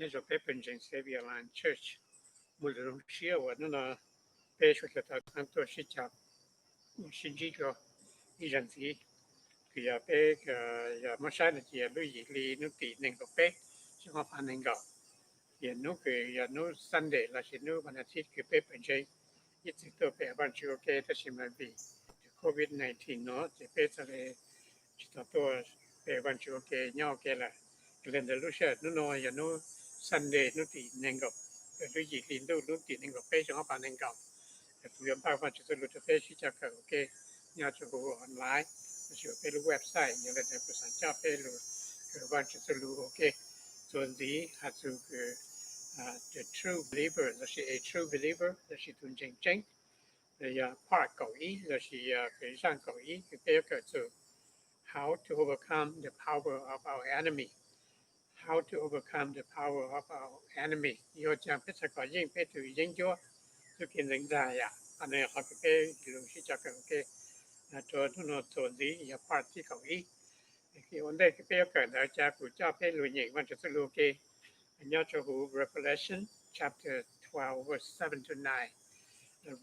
也就被本身这边来 church，无论是我那被说的他都是讲，是这个一阵子，佢也被也冇晒的嘢，都以嚟都地能够被，就我怕能够，也努佢也努 Sunday 那些努วันอาทิตย์คือ被本身一直都被วันที่โอเคแต่是มันเป็น COVID-19 เนาะจะเป็นอะไรที่ตัวเป็นวันที่โอเคเนี่ยโอเคละ Glenda Lucia no no ya no Sunday no ti nengo lu yi lin do lu ti nengo pe cho pa nengo e pu yam pa fa chu lu te pe shi cha ka okay nya chu go online chu pe lu website ya le te pu san cha pe lu ke wa chu lu okay so the has to the true believer là she a true believer là she tun jing jing ya part cầu ý là she cái sang cầu ý cái pe ka chu how to overcome the power of our enemy how to overcome the power of our enemy. Yo chang pe sa ko yin pe tu yin jo tu kin ring da ya. Ane ha pe lu shi cha ka ke na to tu no to di ya part ti ko yi. Ki on de ke pe ka da cha ku cha pe lu yin wan chu lu ke. Nya cho hu Revelation chapter 12 verse 7 to 9.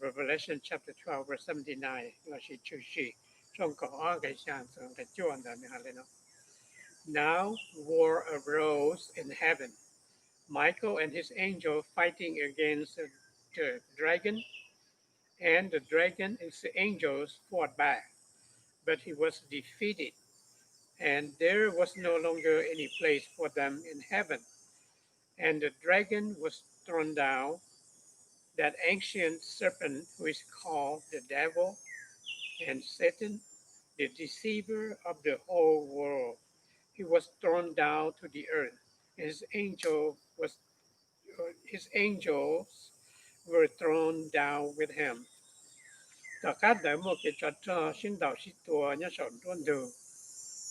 Revelation chapter 12 verse 79 la shi chu shi. Trong ko a ke shan song ke chuan da ne ha le no. Now war arose in heaven. Michael and his angel fighting against the dragon, and the dragon and the angels fought back, but he was defeated, and there was no longer any place for them in heaven. And the dragon was thrown down, that ancient serpent who is called the devil and Satan, the deceiver of the whole world. He was thrown down to the earth. His angel was his angels were thrown down with him. Tất cả đại một cái trò trò xin đạo sĩ tua nhớ sọn tuân đồ.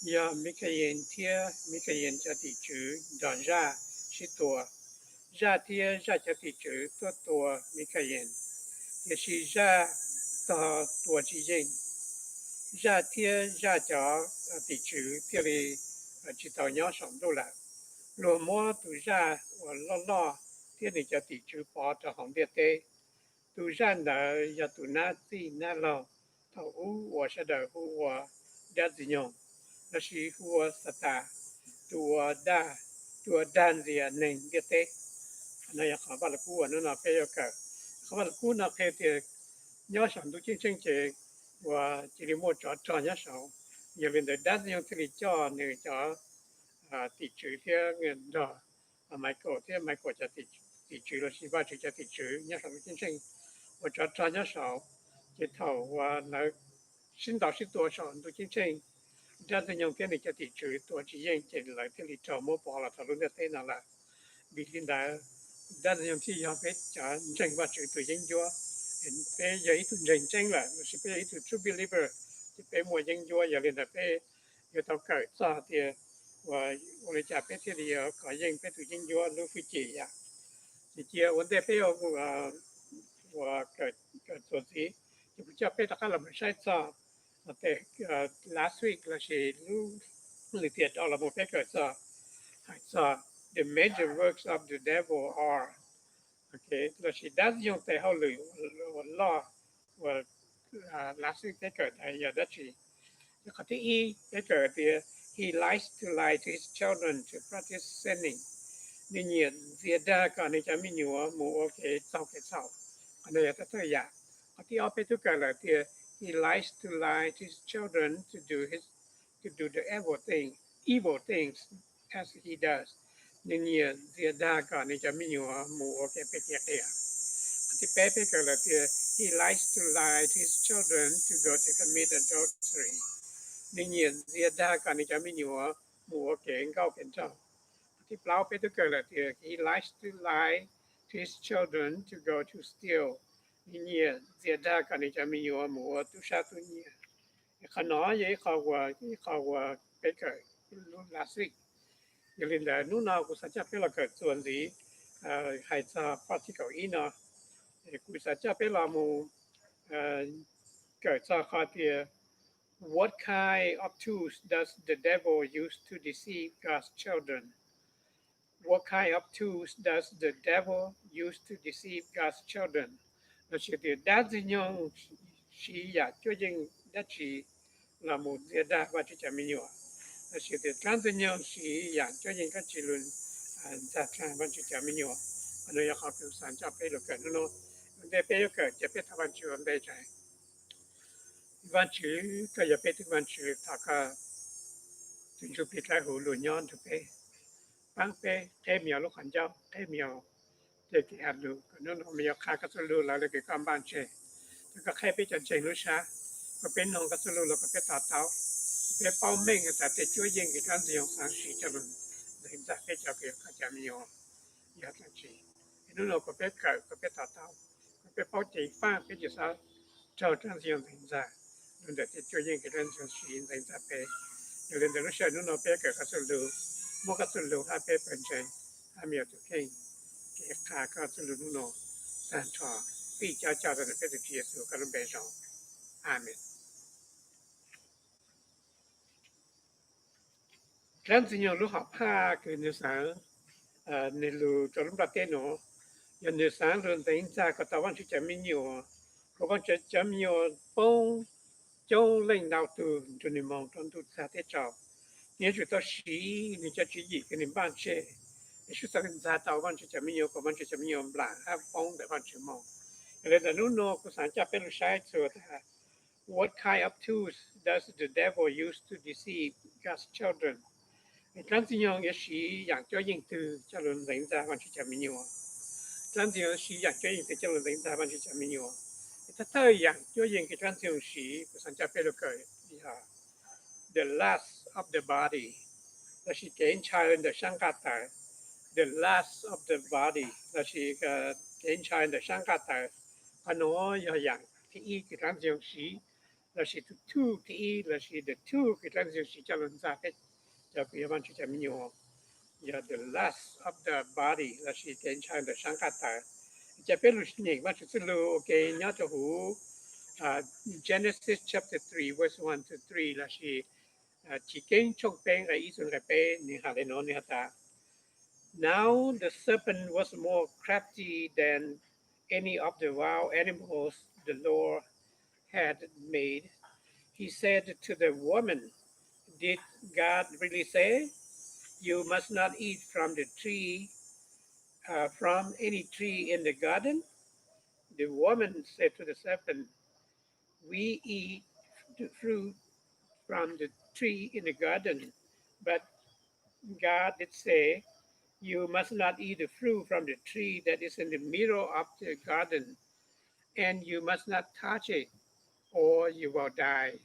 Ya Mikael thia Mikael cho thị chữ đòn ra sĩ tua. Ra thia ra cho thị chữ tua tua Mikael. Thì sĩ ra tờ tua chỉ dinh. Ra thia ra cho thị chữ thia vì chỉ tàu nhớ sọn đồ là. Lùa mua tụ ra và lo lo thia thì cho thị chữ bỏ cho hỏng địa tê. Tu ran的要tu那自那了，头乌我是的乌我家子用，那是我是他，tu da tu dan dia neng dia te, na ya khabar ku na na pe yo ka, khabar ku na pe te nhớ sản tu chính chính chế và chỉ đi mua trò trò nhớ sản, giờ bên đây dan yang thì cho người cho tỷ chữ thì người đó, Michael cho tỷ chữ là 18就tỷ chữ nhớ sản tu chính chính 我找专家少，这套我来新导师多少都真正，这样用电力就地区多经验进来这里找么包了，讨论的太难了，比现在，这样用ที่要ไป讲正话就对研究，ไป有一种认真了，是ไป一种 true believer，就ไป莫研究也连的ไป有到改造的，我来讲ไป这里要搞研ไป对研究都会这样，这些我在ไป要我个做事，就不叫被大家那么晒做，แต่last week เราใช้รู้เรียนเราไม่ไปเกิด做，还做 the major works of the devil are okay เราใช้ด้านยงแต่เขาเลยว่าล่อว่าlast week ไปเกิดอะไรอย่างนั้นสิข้อที่อีไปเกิดที่ he likes to lie to his children to practice sinning นี่เนี่ยเสียดายก่อนที่จะไม่อยู่หมู่โอเคเศร้าแก่เศร้า อันนี้ตัวอย่างที่เอาไปทุกอย่างเลยที่ he likes to lie to his children to do the evil things as he does นี่เสียดายก่อนที่จะไม่อยู่หมู่โอเคไปเที่ยวที่เป๊ะไปกันเลยที่ he likes to lie to his children to go to commit adultery นี่เสียดายก่อนที่จะไม่อยู่หมู่โอเคเข้าเป็นเจ้าที่เปล่าไปทุกอย่างเลยที่ he likes to lie to his children to go to steal นี่เสียดายกันที่จะมีอยู่หมู่ตุชาตุนี่ขนอยังเขาว่าไปเกิดรู้ลาสิกอย่างเรื่องนู้นเรากุศลจะเป็นเราเกิดส่วนสีให้จะปฏิกิริยากุศลจะเป็นเราหมู่เกิดจากข้อที่ what kind of tools does the devil use to deceive God's children What kind of tools does the devil use to deceive God's children? Nó chỉ từ đa dị nhau chỉ ya cho dân đã chỉ là một địa đa và chỉ chả mình nhiều. Nó chỉ từ trans dị nhau chỉ ya cho dân các chỉ luôn ra trans và chỉ chả mình nhiều. Nó ya học được sản chấp phải được cái nó để phải được cái phải thằng bạn chịu để trái. Bạn chịu cái ya phải thằng bạn chịu thà cảถึงจะพิจารณาหูหลุนย้อนถูกไปบางไปเทมีลูกขันเจ้าเทมีเด็กแอบดูก็นั่นมีคากัสลูแล้วเลยก็กำบ้านเชแล้วก็แค่ไปจัดเจนุชาก็เป็นน้องกัสลูแล้วก็ไปตัดเท้าไปเป้าเม่งแต่เตช่วยยิงกิจการที่ยองสังสีจะลุนเดินจากไปจากเกี่ยวกับจามียอยากจีนั่นเราก็ไปเกิดก็ไปตัดเท้าก็ไปเป้าใจฟ้าไปจุดสาวเจ้าทั้งที่ยองเดินจากนั่นแต่ช่วยยิงกิจการสังสีเดินจากไปอยู่ในแต่ละเช้านั่นเราไปเกิดกัสลูมัวกัสลูหาไปเป็นใจหามีตัวเก่งขาก็สรุปนู่น但朝比较教导的这个结束，可能背上，阿门。咱只要如何怕个女生，你路做那么多喏，有女生论等在个台湾去见面哟，个湾去见面哟，帮就领导都就你忙中都在得着，你就到时你就去一个人办事。是在在台湾去见面哟，个湾去见面哟，不然还帮台湾去忙。And then no kusancha side so what kind of tools does the devil use to deceive God's children? Trang tin yong ye shi yang cho yin tu cho lun đánh ra van chi cha mi yo. Trang tin yong shi yang cho yin tu cho lun đánh ra van chi cha mi yo. Ta ta yang cho yin cái trang tin yong shi kusancha pelu kai ya. The last of the body. Là shi kén chai in the shankata. The last of the body. Là shi kén chai in the shankata. Nó dạng thì y cái trang dương sĩ là sĩ thứ two thì y là sĩ the two cái trang dương sĩ cho lần ra cái cho cái văn chỉ cho mình nhiều giờ the last of the body là sĩ kiến trang the sankata cho biết lúc này văn chỉ lu ok nhớ cho hú Genesis chapter 3 verse 1 to 3 là sĩ chỉ kiến trong bên là ý xuân cái bên ni hà lên nó ni hà ta. Now the serpent was more crafty than any of the wild animals the Lord had made. He said to the woman, did God really say, you must not eat from the tree, from any tree in the garden? The woman said to the serpent, we eat the fruit from the tree in the garden, but God did say, you must not eat the fruit from the tree that is in the middle of the garden, and you must not touch it, or you will die.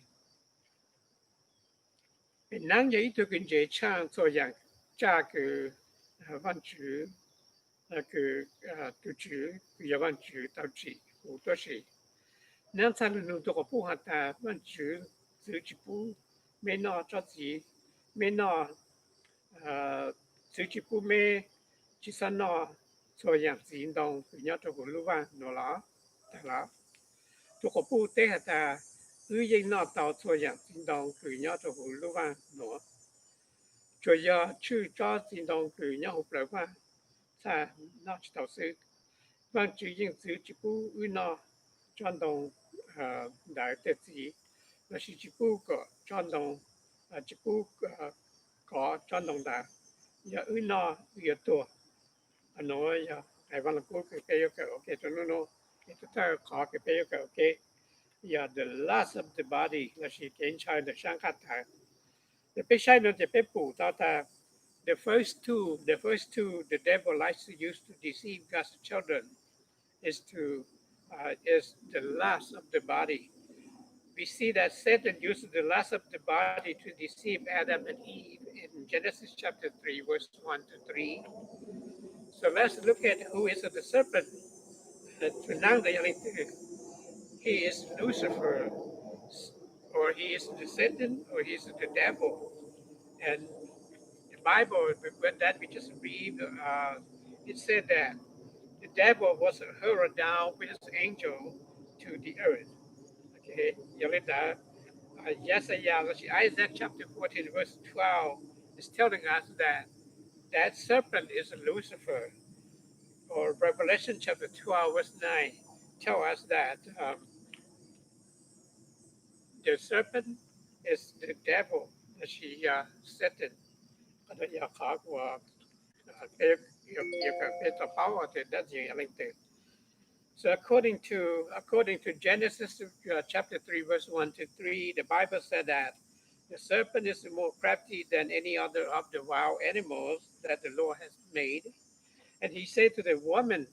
เป็นนั่ง有一头跟着唱做样，价格万主个都主要万主到至好多时，นั่งทานนูตัวผู้หัตถา万主自己不没拿着急，没拿自己不没去上拿做样行动，要做个路弯挪啦，得啦，ตัวผู้เตะหัตถายิ่งนอต่อตัวอย่าง行动，要做个路弯挪。主要去抓行动佢一好不翻，在那头是帮助因子一步为那转动来得子，那是一步个转动一步个转动的，也为那越多，那也台湾的股佢俾咗個 OK，就那佢就在考佢俾咗個 OK，也 the last of the body 那是檢查的上下台。The picture the people that the first two, the devil likes to use to deceive God's children is the lust of the body. We see that Satan used the lust of the body to deceive Adam and Eve in Genesis chapter 3, verse 1 to 3. So let's look at who is the serpent. He is Lucifer, or he is the Satan, or he is the devil. And the Bible, that we just read, it said that the devil was hurled down with his angel to the earth. Okay, Isaiah chapter 14, verse 12 is telling us that that serpent is Lucifer, or Revelation chapter 12, verse 9 tell us that the serpent is the devil, she Satan, ada ya kagwa, the power that you elected. So according to Genesis chapter 3, verse 1 to 3, the Bible said that the serpent is more crafty than any other of the wild animals that the Lord has made. And he said to the woman,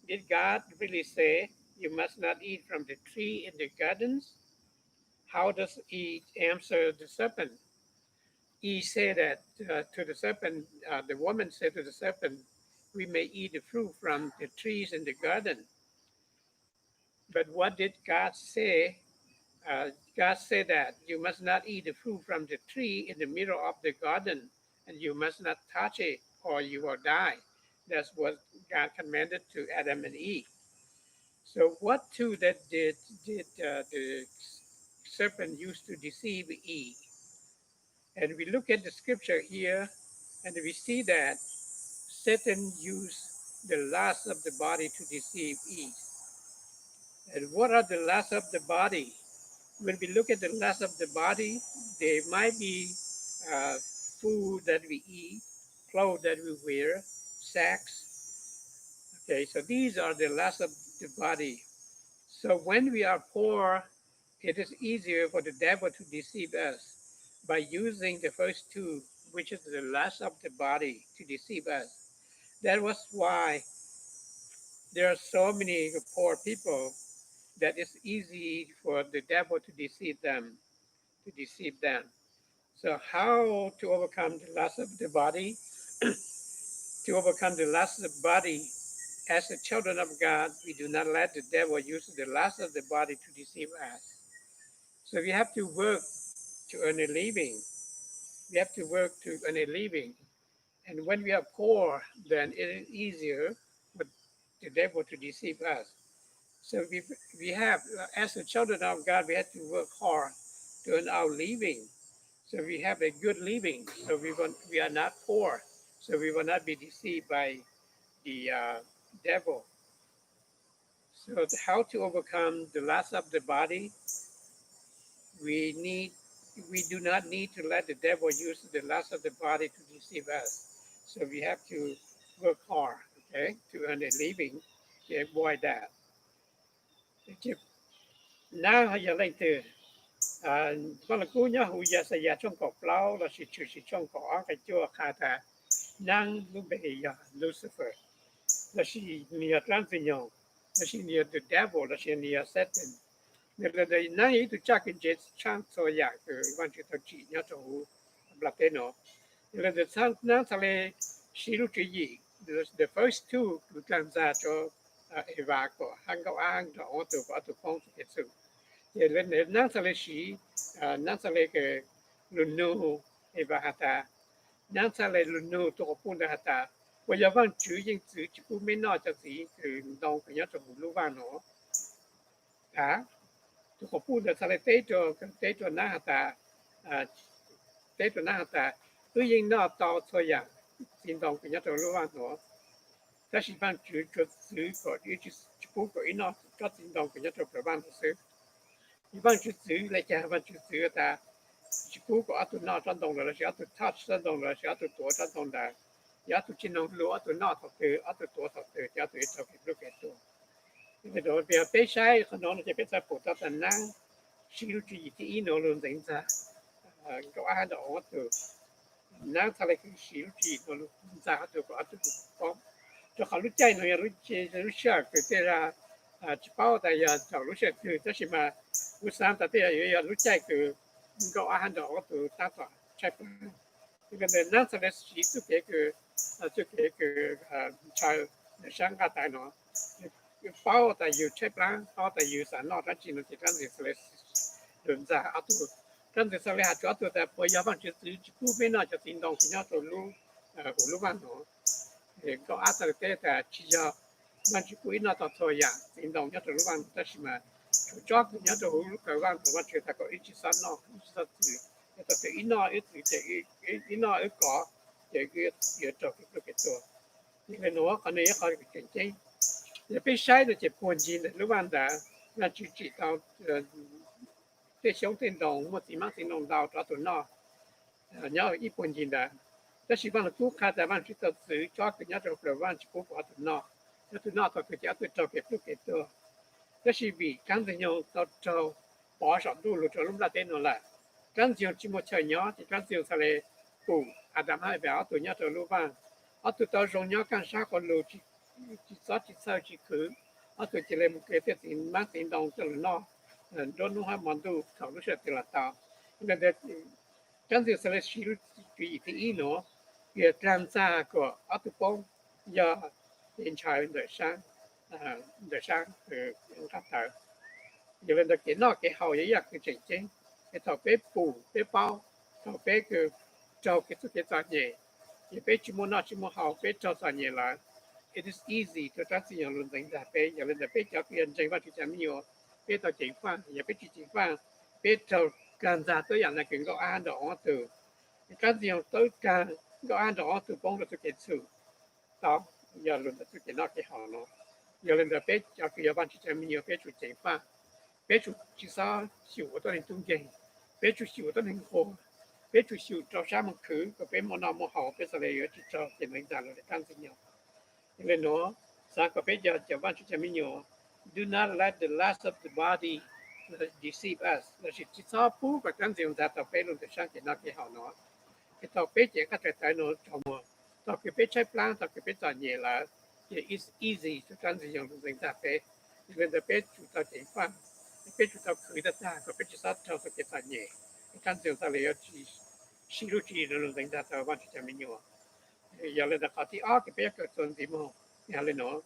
did God really say you must not eat from the tree in the gardens? How does he answer the serpent? He said that to the serpent, the woman said to the serpent, we may eat the fruit from the trees in the garden. But what did God say? God said that you must not eat the fruit from the tree in the middle of the garden, and you must not touch it, or you will die. That's what God commanded to Adam and Eve. So, what tool that did the serpent use to deceive Eve? And we look at the scripture here, and we see that Satan used the lust of the body to deceive Eve. And what are the lusts of the body? When we look at the lust of the body, there might be uh, food that we eat, clothes that we wear, sex. Okay, so these are the lusts of the body. So when we are poor, it is easier for the devil to deceive us by using the first two, which is the lust of the body, to deceive us. That was why there are so many poor people that it's easy for the devil to deceive them, to deceive them. So how to overcome the lust of the body? To overcome the lust of the body, as the children of God, we do not let the devil use the lust of the body to deceive us. So we have to work to earn a living. We have to work to earn a living. And when we are poor, then it is easier for the devil to deceive us. So we have, as the children of God, we have to work hard to earn our living. So we have a good living. So we are not poor. So we will not be deceived by the devil. So how to overcome the lust of the body? We need we do not need to let the devil use the lust of the body to deceive us. So we have to work hard, okay, to earn a living to avoid that. Now giờ lên từ con là cú nhá hù giờ sẽ giờ trong cọc lâu là chỉ trong cỏ cái chua khá ta năng lúc bây giờ Lucifer là chỉ nhiều lắm gì nhau là chỉ nhiều the devil là chỉ nhiều Satan nên là đây nãy tôi chắc cái chết chăng so ya cái quan trọng tôi chỉ nhớ trong lập thế nó là the sang năng sao lại chỉ lúc cái gì the first two tôi làm ra cho Eva có hàng câu hàng đó tôi có tôi phong cái sự thì lên năng sao lại chỉ năng sao lại cái lunu Eva hata năng sao lại lunu tôi có phun ra hata 我要放主因主古面那就是คือน้องก็ยังจะหูรู้ว่าเนาะ啊，ทุกผู้的在这那的这那的对应那到这样，行动ก็ยังจะรู้ว่าเนาะ但是放主个主个一就是不个一那个行动ก็ยังจะประมาณ是一般就主来讲放主主的不个啊都那转动了，是啊都 touch 转动了，是啊都多转动的。ya tu chin nong lu atu na thok te atu to thok te ya tu to ki lu ke to ni do be pe sai kho no je pe sa po ta tan nang shi lu ji ti no lu ding za ko a do tu nang sa le ki shi lu ji no lu za tu ko atu ko cho kha lu chai no ya lu che lu sha ke te ra chỉ bao tại giờ cháu lúc sẽ từ tới khi mà lúc sáng tại giờ lúc chạy từ có ăn đó từ ta tỏa chạy cái này nó sẽ là chỉ số cái chạy sáng cả tại nó bao tại giờ chạy lang bao tại giờ sản nó chỉ nó chỉ cần là đơn giản áp dụng cần sẽ là hạt cho tại bây giờ bạn chỉ cụ bên nó cho tin đồng thì nó từ lúc bạn nó có áp dụng cái chỉ cho bạn chỉ quý nó tạo thôi ya tin đồng cho lúc bạn ta chỉ mà cho nhớ từ lúc các bạn của bạn chỉ ta có ít sản nó ít sản thì ta phải ít nó ít thì ít nó ít có chế cái giờ cho cáiตัวนี่เป็นหัวคนนี้เขาเก่งจริงอย่าไปใช้เลยจะปวดจีนหรือว่าแต่那就知道这小电动我地方电动到到到那然后一般人的，这是帮顾客在帮去投资，抓个人做个帮去顾客到那，这到那个国家对做给不给多，这是比刚才用到做保守路路做路那点了，刚才用这么菜鸟，就刚才用出来补，啊，咱们还不要对人做路帮，啊，对到中央干啥个路去，去早去早去去，啊，对这类目给这电慢电动做那，都弄还蛮多考虑些的了到，那个。刚才说的是注意的一喏，也站在个阿杜邦要人才的山，的山看头，因为那给那给好一样个正经，给头被补被包，头被个招给这个专业，也被这么那这么好被招专业了。It is easy 就这样论证在被，有人在被教别人证话就讲没有，被到警方也被去警方，被招。干啥都让那个按照我做，干这样都干，个按照我做帮着做给做，到要轮到做给那给好了，要轮到别要给要办起前面要别出正法，别出至少修到你中间，别出修到你好，别出修到啥么去，个别么那么好，别说来要去找给人家了干这样，因为喏，啥个别要办起前面要 ，do not let the last of the body deceive us 那是至少不把真正在到背论的上给那给好喏，给到背节个在在喏怎么，到给背ใช้ plan 到给背做嘢啦，也 is easy 就真正用人在背，因为在背主到地方，背主到佢的大，个背至少到给做嘢，真正在嚟要去西路去的人在到往去前面用，要嚟到考ที่อ้อ给背个做什么，要嚟喏。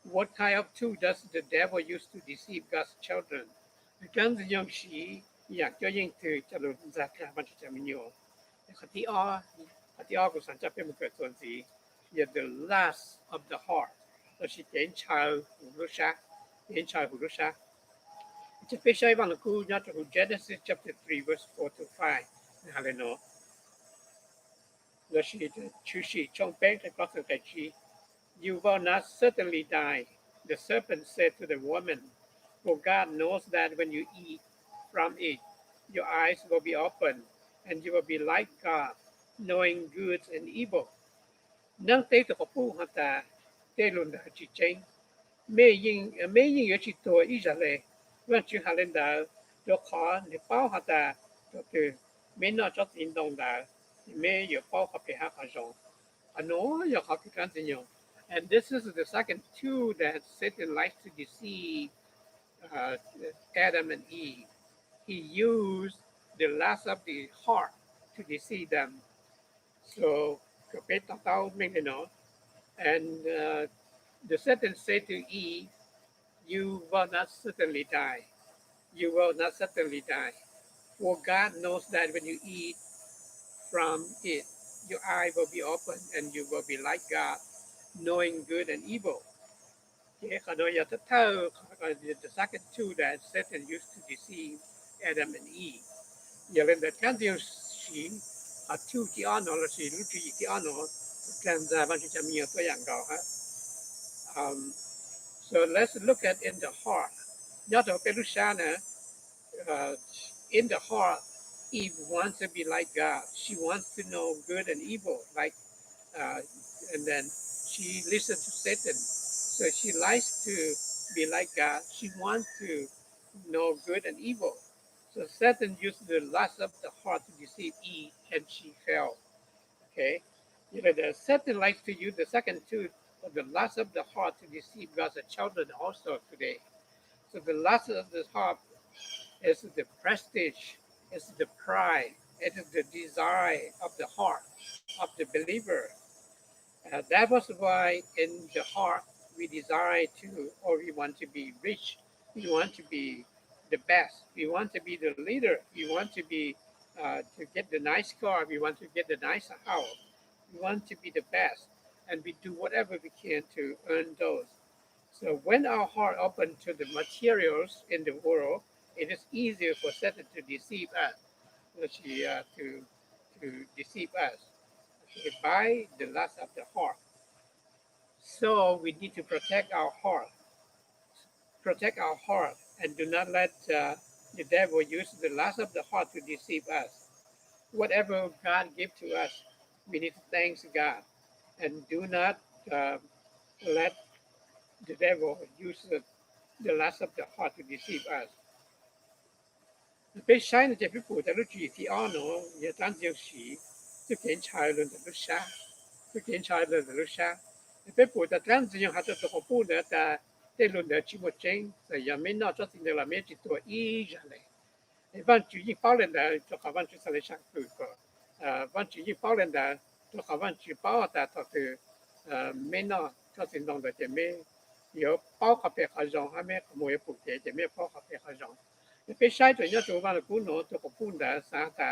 What kind of tool does the devil use to deceive God's children? 刚才用是อยากจะยิ่งถือจะลงจากการบันทึกจำนวนข้อที่อ้อก็สัญจรเป็นมันเกิดส่วนสี the last of the heart เรา是เป็นชาวหูรุษะเป็นชาวหูรุษะจะไปใช้บางคู่ยอดจาก Genesis chapter 3 verse 4 to 5นะฮะเลยเนาะเรา是ชื่อช่องแป้งแต่ก็สุดแต่ชี You will not certainly die the serpent said to the woman For God knows that when you eat from it, your eyes will be open, and you will be like God, knowing good and evil. Nang te to pu hata te lun da chi chen. Me yin yo chi to Israel. Wan chi halen da do kha ne pao hata to tu me no cho tin dong da me yo pao ka pe ha ka jong. Ano yo ka ki kan tin And this is the second tool that Satan likes to deceive uh, Adam and Eve. He used the lust of the heart to deceive them. So, and the Satan said to Eve, You will not certainly die. You will not certainly die. For God knows that when you eat from it, your eye will be open and you will be like God, knowing good and evil. Okay, the second tool that Satan used to deceive Adam and Eve. Giờ lên đặt cái điều gì à two cái anh nó là gì lúc gì cái anh nó làm ra bao nhiêu nhiềuตัวอย่างđó ha. So let's look at in the heart. Nhớ đâu cái lúc sáng nè, in the heart, Eve wants to be like God. She wants to know good and evil, like, and then she listens to Satan. So she likes to be like God. She wants to know good and evil. So Satan used the lust of the heart to deceive Eve, and she fell. Okay, the Satan likes to use the second tool of the lust of the heart to deceive God's children also today. So the lust of the heart is the prestige, is the pride, it is the desire of the heart of the believer. That was why in the heart we desire to, or we want to be rich, we want to be the best, we want to be the leader, we want to be to get the nice car, we want to get the nice house, we want to be the best, and we do whatever we can to earn those. So when our heart open to the materials in the world, it is easier for Satan to deceive us, to deceive us. by the lust of the heart. So we need to protect our heart, and do not let the devil use the lust of the heart to deceive us. Whatever God gives to us, we need to thank God, and do not uh, let the devil use the lust of the heart to deceive us. 被晒呢，这批布在路具体安呢，也当就是，就检查了的路啥，就检查了的路啥。被布在当时用还是做布的，在轮的起码真，所以也没拿着进来了，没几多意义嘞。วันจุยป้าเลนดาจะขวันจุสเลชังคือก็วันจุยป้าเลนดาจะขวันจุป้าแต่ต่อคือไม่น่าก็สิ่งตรงแต่จะไม่เดี๋ยวป้าขับไปขจรให้ไม่ขโมยปุ๋ยจะไม่ป้าขับไปขจรไปใช้ตัวนี้ตัววันกูโน่ตัวกับปุ่นดาสาแต่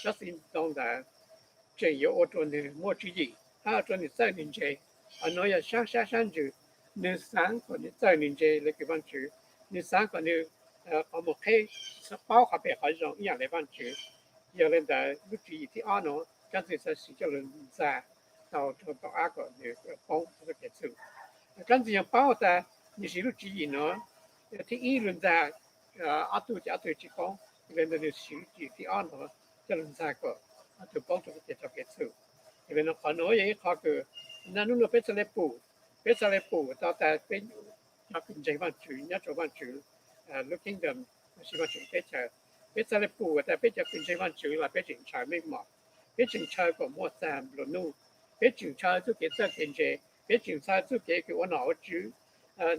ก็สิ่งตรงแต่จะ有ตัวหนึ่งมั่วจุยถ้าตัวนี้ใส่หนึ่งเจอันนั้นอย่าช่างจุหนึ่งสามคนนี้ใส่หนึ่งเจเลยคือวันจุหนึ่งสามคนนี้我们可以是包下边还是一样来帮助，有人的录制的安诺，刚才是是叫人在到阿个那个帮这个做，刚才要包的你是录制呢，ที่อี人在阿杜去帮，人的是录制的安诺，叫人在个阿杜帮这个做，因为那可能也考个，那侬别出来补，到在边要跟这帮助，人家做帮助。looking them 是ว่าถึงเป็นจะปูแต่เป็นจะเป็นใช้วันจืดละเป็นจึงใช้ไม่เหมาะเป็นจึงใช้ก็มั่วแซมหลุนู่เป็นจึงใช้ทุกเกี่ยวกับเป็นเจเป็นจึงใช้ทุกเกี่ยวกับวันหนาวจืด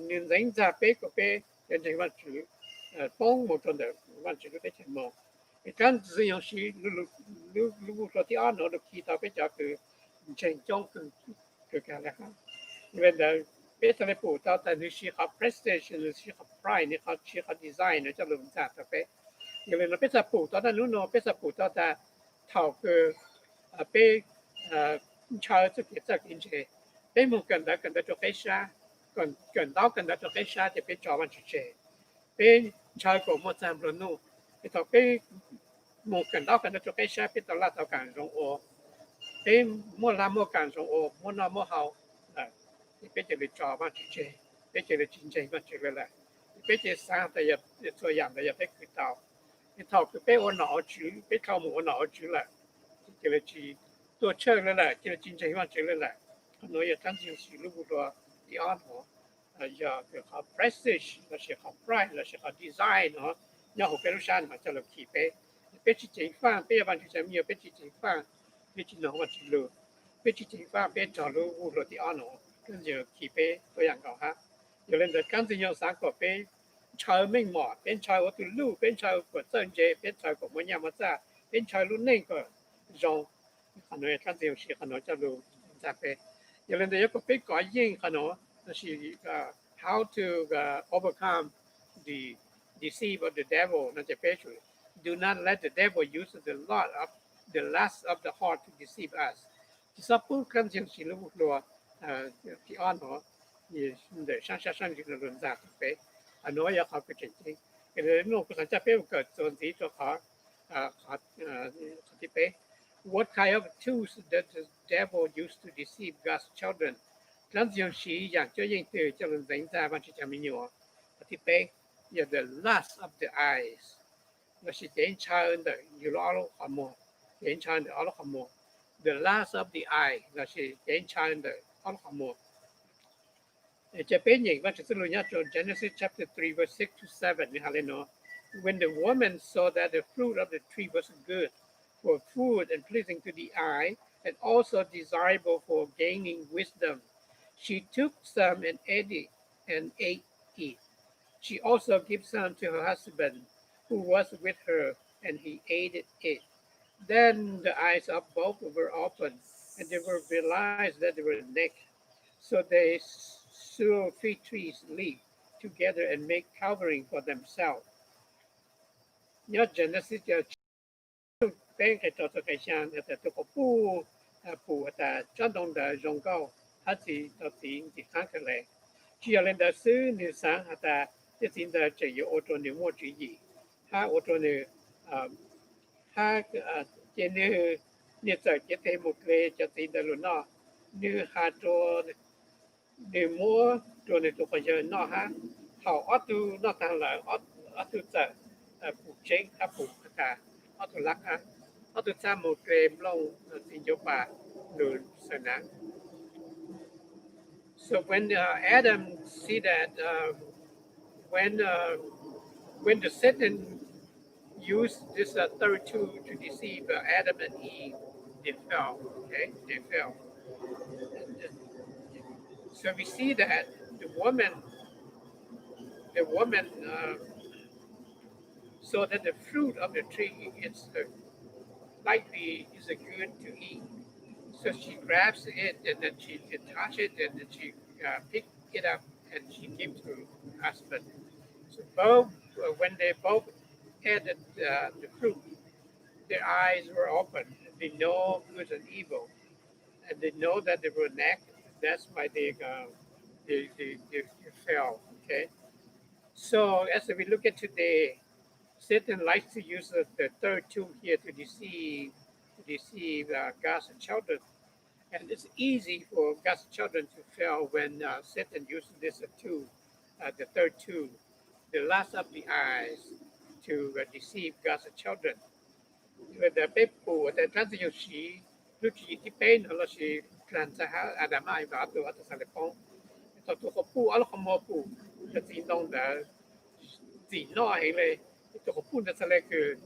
หนึ่ง人在เป็นก็เป็นใช้วันจืด帮หมดจนเดียววันจืดเป็นใช้หมดการ只有是如果说第二呢都提到比较คือ正宗คือการแล้วครับ因为呢เป็นอะไรปูต่อแต่นี่ชีขับ prestation หรือชีขับ pride นี่เขาชีขับ design เนี่ยจะลงจากแต่เป็นอย่างไรเราเป็นปูต่อแต่นู้นเนาะเป็นปูต่อแต่เท่าคือเป็นชาวจะเกิดจากอินเดียเป็นมุกันได้กันได้ตัวเกษากันดาวกันได้ตัวเกษาจะเป็นจอมันเฉยเป็นชาวก็มั่วจำเรานู้เป็นต่อเป็นมุกันดาวกันได้ตัวเกษาเป็นตลาดต่อการส่งออกเป็นมั่วลามั่วการส่งออกมั่วนามั่วเฮาเป็นจะเลยจอมาเฉยเป็นจะเลยจริงใจมาเฉยเลยแหละเป็นจะสร้างแต่อย่าตัวอย่างแต่อย่าไปคือเตาคือเตาคือเป็นวันหนาวจืดเป็นข้าวหมูวันหนาวจืดแหละจะเลยจีตัวเชื่อเลยแหละจะเลยจริงใจมาเฉยเลยแหละหนูอย่าตั้งใจสิลูกตัวที่อ่อนหัวอย่าคือเขา prestige แล้วเสียเขา pride แล้วเสียเขา design เนาะอย่าหัวเป็นลูกชายมาจะเลยขี่เป็นจิตใจฟังเป็นวันที่จะมีเป็นจิตใจฟังเป็นจิตหนาวมาจิตรู้เป็นจิตใจฟังเป็นจอรู้ลูกที่อ่อนหัว跟住ขี่ไปตัวอย่างก่อนฮะ有人就跟住用三個俾菜明嘛，邊菜我條路，邊菜個真嘅，邊菜個乜嘢乜嘢，邊菜路呢個用，可能跟住有時可能就路就俾，有人就一個俾改應可能就是how to overcome the deceive of the devil 那就俾出，do not let the devil use the lust of the heart to deceive us。其實不跟住是路路。ที่อ่อนหัวยี่เดี๋ยวช่างจึงรุนแรงไปอันนู้นอยากเขาไปจริงๆก็เลยนู่นก็สัญจรไปเกิดโซนสีตัวเขาที่ไป What kind of tools does the devil use to deceive God's children นั่นยังสีอย่างเจ้ายิ่งตื่นจะรุนแรงใจมันจะมีอยู่ที่ไปอย่าง the lust of the eyes 那是点差的有了阿罗汉莫点差的阿罗汉莫 the lust of the eye 那是点差的all more. Genesis chapter 3 verse 6 to 7 when the woman saw that the fruit of the tree was good for food and pleasing to the eye and also desirable for gaining wisdom, she took some and ate it. She also gave some to her husband who was with her, and he ate it. Then the eyes of both were opened, and they were realized that they were naked. So they sew fig trees leaf together and make covering for themselves. Nhớ Genesis bên cái trò cái sang cái tôi có phụ tại cho đông đời rong cao hát gì tao thì khác cái này chỉ là lên đời xứ như sáng tại cái tin đời chỉ có ô tô nếu mua chỉ gì ha ô tô này ha trên เนี่ยจะเจตหมดเลยจะตีดลุนอนื้อหาตัวเดมัวตัวในตัวก็เยอะนอฮะเขาอัตุนอทางหลังอัตุจะผูกเช็งถ้าผูกกาอัตุลักฮะอัตุจะหมดเกมลงสิโยปาดูสนะ So when Adam see that when uh, when the Satan used this third tool to deceive Adam and Eve, they fell. Okay, they fell. And, so we see that the woman saw that the fruit of the tree is likely is good to eat. So she grabs it and then she touch it and then she pick it up and she gives to her husband. So both, when they both had the fruit, their eyes were open. They know good and evil, and they know that they were naked. That's why they fell. Okay. So as we look at today, Satan likes to use the third tool here to deceive God's children, and it's easy for God's children to fail when Satan uses this tool, the third tool, the lust of the eyes, to deceive God's children. The people, the transition, Luci ti pen lo si transa Adama i va to at salepon. To ko pu al ko mo pu. The tin dong da ti no ai le. To ko pu da sale ke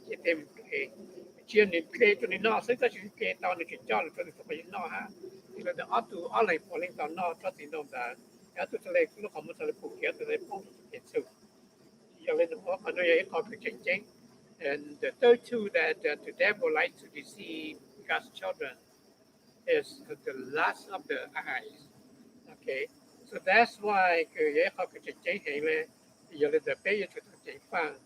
ti tem ke. Chien ni ke to ni no sai ta si ke ta ni ke cha to ni to ko no ha. Ti le da atu alai po len ta no to tin dong da. Ya to sale ko ko mo sale pu ke to le pong ke su. Ya le no ko no ye ko ke chen. And the third two that the devil likes to deceive God's children is the lust of the eyes. Okay, so that's why cái học cái chính hệ là giờ là bây giờ chúng ta chỉ phang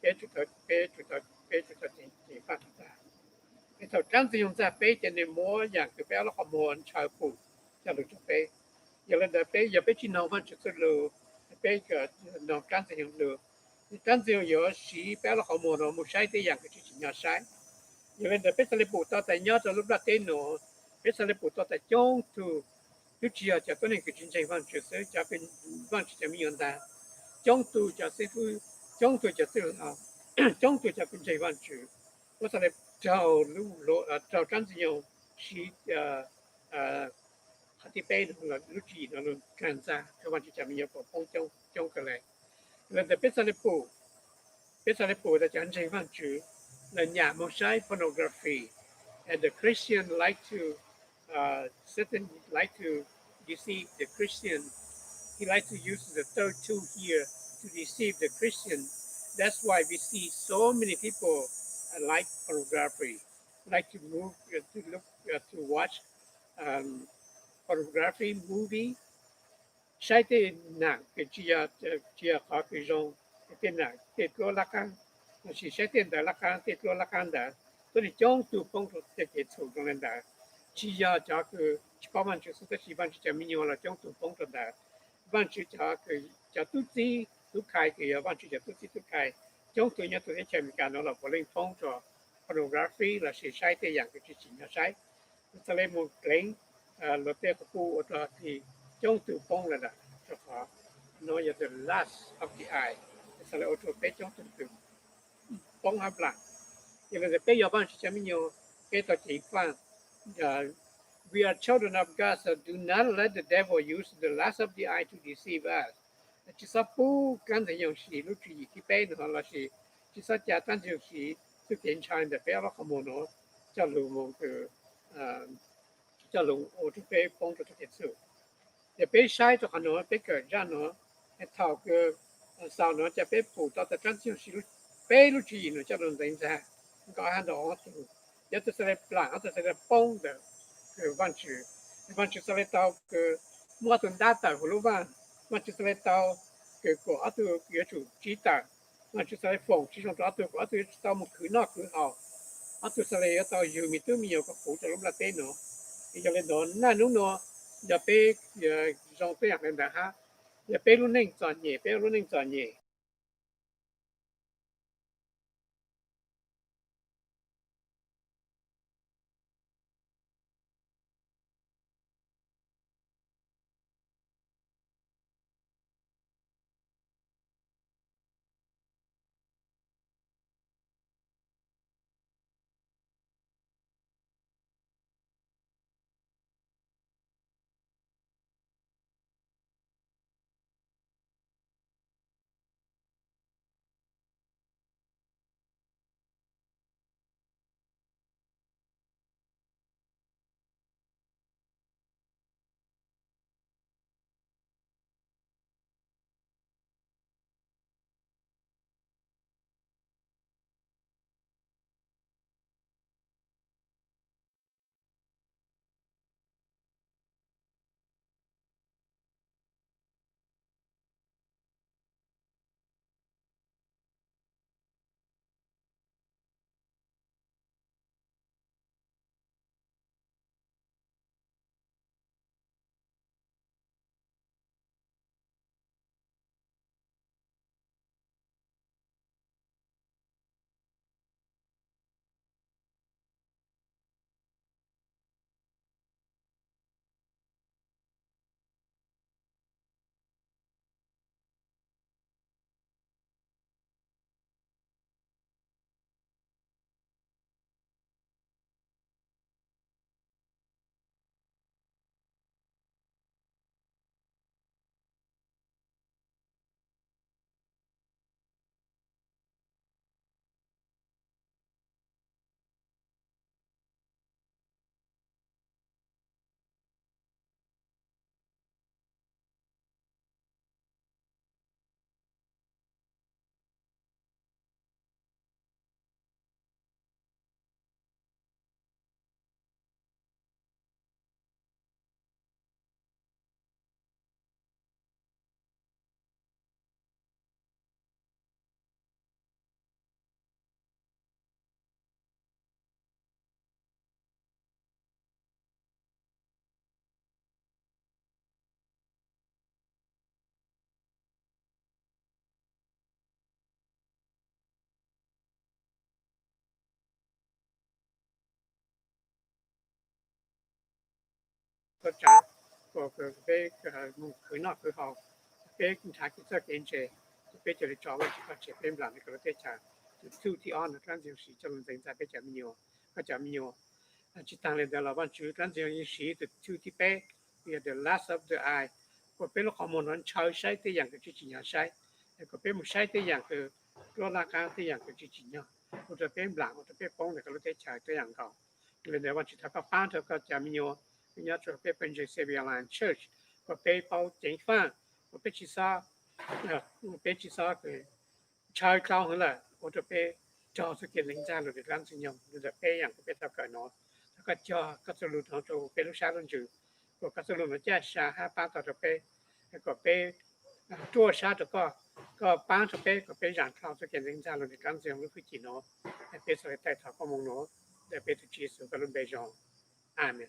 cái chúng ta chỉ phang ta cái thời trang sử dụng ra bây giờ nên muaอย่างคือbây giờ là muaชาวphụจะรู้จักbây giờ là bây giờ bây giờน้องมันจะรู้bây giờน้องtrang sử dụngรู้trang sử dụng有时bây giờ là mua nó mua sai thìอย่างคือchỉ nhớ sai giờ là bây giờ là phụ ta tại nhớ cho lúc đó tên nó bây giờ là phụ ta tại trong tu lúc chiều cho tôi này cái chiến tranh văn chương sẽ cho bên văn chương mi nhân ta trong tu cho sư phụ trong tu cho sư trong tu cho chiến tranh văn chương có thể là trào lưu lộ trào trang diện sĩ hạt tỷ bên là lúc chỉ là lúc can ra các văn chương mi nhân của phong trong cái này là để biết sao để phụ là chiến tranh văn chương là nhà một sai pornography and the Christian like to certain like to deceive the Christian. He likes to use the third tool here to deceive the Christian. That's why we see so many people like pornography, like to move, to look, to watch um, pornography movie. Sai tên nặng cái chia khó cái rong cái tên nặng tên tua la căng, nó chỉ sai tên đã la căng tên tua la căng đã, tôi đi trong tu phong thuật cái thủ trong này đã. Chỉ cho cái có bạn chỉ số chỉ bạn chỉ mình nhiều là trong tụ phong trần đã bạn chỉ cho tu gì tu khai cái bạn chỉ cho tu gì tu khai trong tụ nhà tụ chỉ mình cả nó là có liên phong cho pornography là sự sai thế dạng cái chỉ là sai cho nên một cái luật lệ của cụ ở thì trong tụ phong là cho họ nó là the last of the eye cho nên ở chỗ cái trong tụ phong hấp lại thì là cái giờ bạn chỉ cho mình nhiều cái tụ chỉ quan we are children of God, so do not let the devil use the lust of the eye to deceive us. Chỉ sao bu gan thì dùng sĩ lúc chỉ cái bên nó là sĩ chỉ sao gia tăng dùng sĩ sự kiểm tra để bé nó không muốn nó cho lù một cái cho lù ở cái bé phong cho cái sự để bé sai cho nó bé cái ra nó thảo cái sau nó cho bé phụ cho cái tăng dùng sĩ lúc bé lúc chỉ nó cho nó đánh ra có hàng đó thì nhất sẽ là sẽ phong được cái văn chữ sẽ tao cái mua tuần đa tờ của lúc văn chữ sẽ tao cái của ở từ cái chủ chỉ tờ văn chữ sẽ phòng chỉ trong đó từ của từ tao một khứ nọ khứ họ ở từ sẽ tao dùng mi tư nhiều các phụ cho lúc là tên nó thì cho nên đó na lúc nó giờ bé giờ trong cái hàng này ha giờ bé lúc này chọn nhẹ ก็จะก็ไปมุขคือนอกคือเขาไปกินชากินเสื้อกินเจไปจะได้จอว่าที่เขาเจ็บเป็นหลังในกระเทศชาทุกที่อ่อนนะการเสียงสีจะลงใจไปจะมีอยู่ก็จะมีอยู่จิตตังเลยเดี๋ยวเราวันชื่อการเสียงสีจะทุกที่ไปเนี่ย the last of the eye ก็เป็นข้อมูลนั้นชาวใช้ตัวอย่างกับจริงๆใช้ก็เป็นมุใช้ตัวอย่างคือตัวราคาตัวอย่างกับจริงๆก็จะเป็นหลังก็จะเป็นป้องในกระเทศชาตัวอย่างเขาเลยเดี๋ยววันที่ถ้าก็ฟ้าเธอก็จะมีอยู่你要准备本身这边来 church 个背包正饭，我背起啥，背起啥个，菜搞好了，我就背叫这个人家路的干子用，就是背样个背到个喏，他个叫个走路当中背路下轮就，我个走路嘛加下还搬到这背，那个背多下这个搬这背个背上靠这个人家路的干子用会记喏，背出来带他个梦喏，来背着技术个轮背上，阿门。